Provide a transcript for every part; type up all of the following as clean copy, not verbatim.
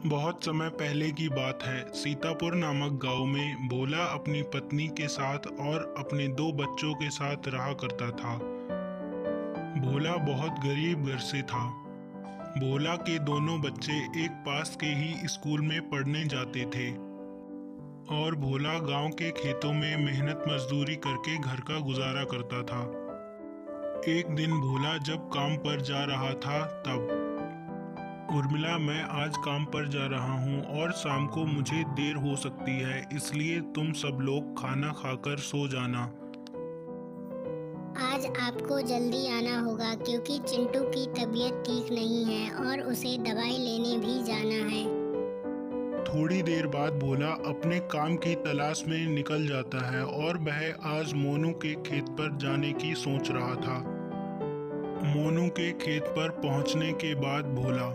बहुत समय पहले की बात है। सीतापुर नामक गांव में भोला अपनी पत्नी के साथ और अपने दो बच्चों के साथ रहा करता था। भोला बहुत गरीब घर से था। भोला के दोनों बच्चे एक पास के ही स्कूल में पढ़ने जाते थे और भोला गांव के खेतों में मेहनत मजदूरी करके घर का गुजारा करता था। एक दिन भोला जब काम पर जा रहा था तब, उर्मिला, मैं आज काम पर जा रहा हूँ और शाम को मुझे देर हो सकती है, इसलिए तुम सब लोग खाना खाकर सो जाना। आज आपको जल्दी आना होगा क्योंकि चिंटू की तबीयत ठीक नहीं है और उसे दवाई लेने भी जाना है। थोड़ी देर बाद भोला अपने काम की तलाश में निकल जाता है और वह आज मोनू के खेत पर जाने की सोच रहा था। मोनू के खेत पर पहुंचने के बाद भोला,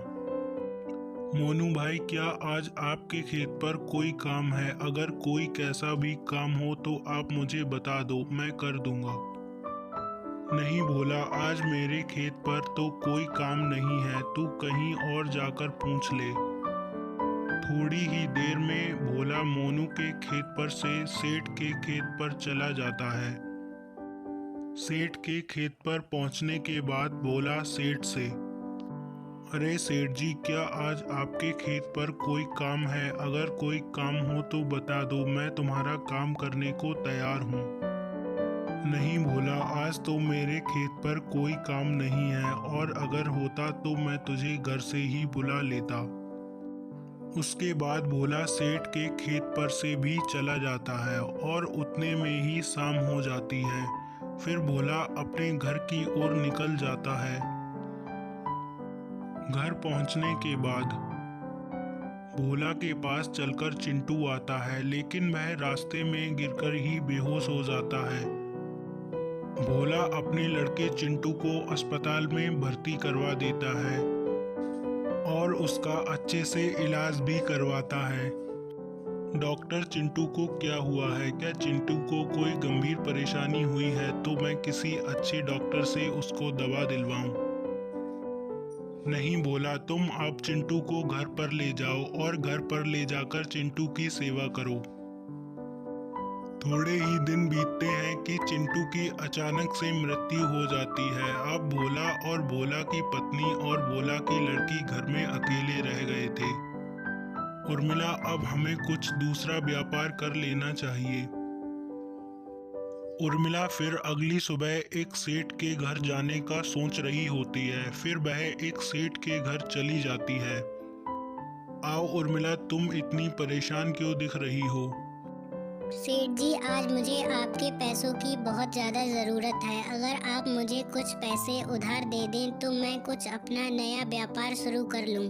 मोनू भाई, क्या आज आपके खेत पर कोई काम है? अगर कोई कैसा भी काम हो तो आप मुझे बता दो, मैं कर दूंगा। नहीं भोला, आज मेरे खेत पर तो कोई काम नहीं है, तू कहीं और जाकर पूछ ले। थोड़ी ही देर में भोला मोनू के खेत पर से सेठ के खेत पर चला जाता है। सेठ के खेत पर पहुंचने के बाद भोला सेठ से, अरे सेठ जी, क्या आज आपके खेत पर कोई काम है? अगर कोई काम हो तो बता दो, मैं तुम्हारा काम करने को तैयार हूँ। नहीं भोला, आज तो मेरे खेत पर कोई काम नहीं है और अगर होता तो मैं तुझे घर से ही बुला लेता। उसके बाद भोला सेठ के खेत पर से भी चला जाता है और उतने में ही शाम हो जाती है। फिर भोला अपने घर की ओर निकल जाता है। घर पहुंचने के बाद भोला के पास चलकर चिंटू आता है, लेकिन वह रास्ते में गिरकर ही बेहोश हो जाता है। भोला अपने लड़के चिंटू को अस्पताल में भर्ती करवा देता है और उसका अच्छे से इलाज भी करवाता है। डॉक्टर, चिंटू को क्या हुआ है? क्या चिंटू को कोई गंभीर परेशानी हुई है तो मैं किसी अच्छे डॉक्टर से उसको दवा दिलवाऊं? नहीं भोला, तुम अब चिंटू को घर पर ले जाओ और घर पर ले जाकर चिंटू की सेवा करो। थोड़े ही दिन बीतते हैं कि चिंटू की अचानक से मृत्यु हो जाती है। अब भोला और भोला की पत्नी और भोला की लड़की घर में अकेले रह गए थे। उर्मिला, अब हमें कुछ दूसरा व्यापार कर लेना चाहिए। उर्मिला फिर अगली सुबह एक सेठ के घर जाने का सोच रही होती है। फिर वह एक सेठ के घर चली जाती है। आओ उर्मिला, तुम इतनी परेशान क्यों दिख रही हो? सेठ जी, आज मुझे आपके पैसों की बहुत ज़्यादा ज़रूरत है। अगर आप मुझे कुछ पैसे उधार दे दें तो मैं कुछ अपना नया व्यापार शुरू कर लूं।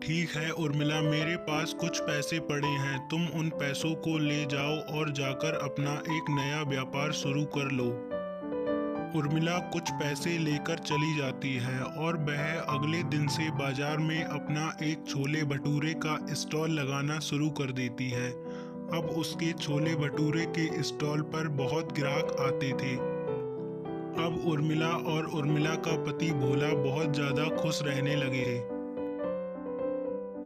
ठीक है उर्मिला, मेरे पास कुछ पैसे पड़े हैं, तुम उन पैसों को ले जाओ और जाकर अपना एक नया व्यापार शुरू कर लो। उर्मिला कुछ पैसे लेकर चली जाती है और वह अगले दिन से बाजार में अपना एक छोले भटूरे का स्टॉल लगाना शुरू कर देती है। अब उसके छोले भटूरे के स्टॉल पर बहुत ग्राहक आते थे। अब उर्मिला और उर्मिला का पति भोला बहुत ज़्यादा खुश रहने लगे थे।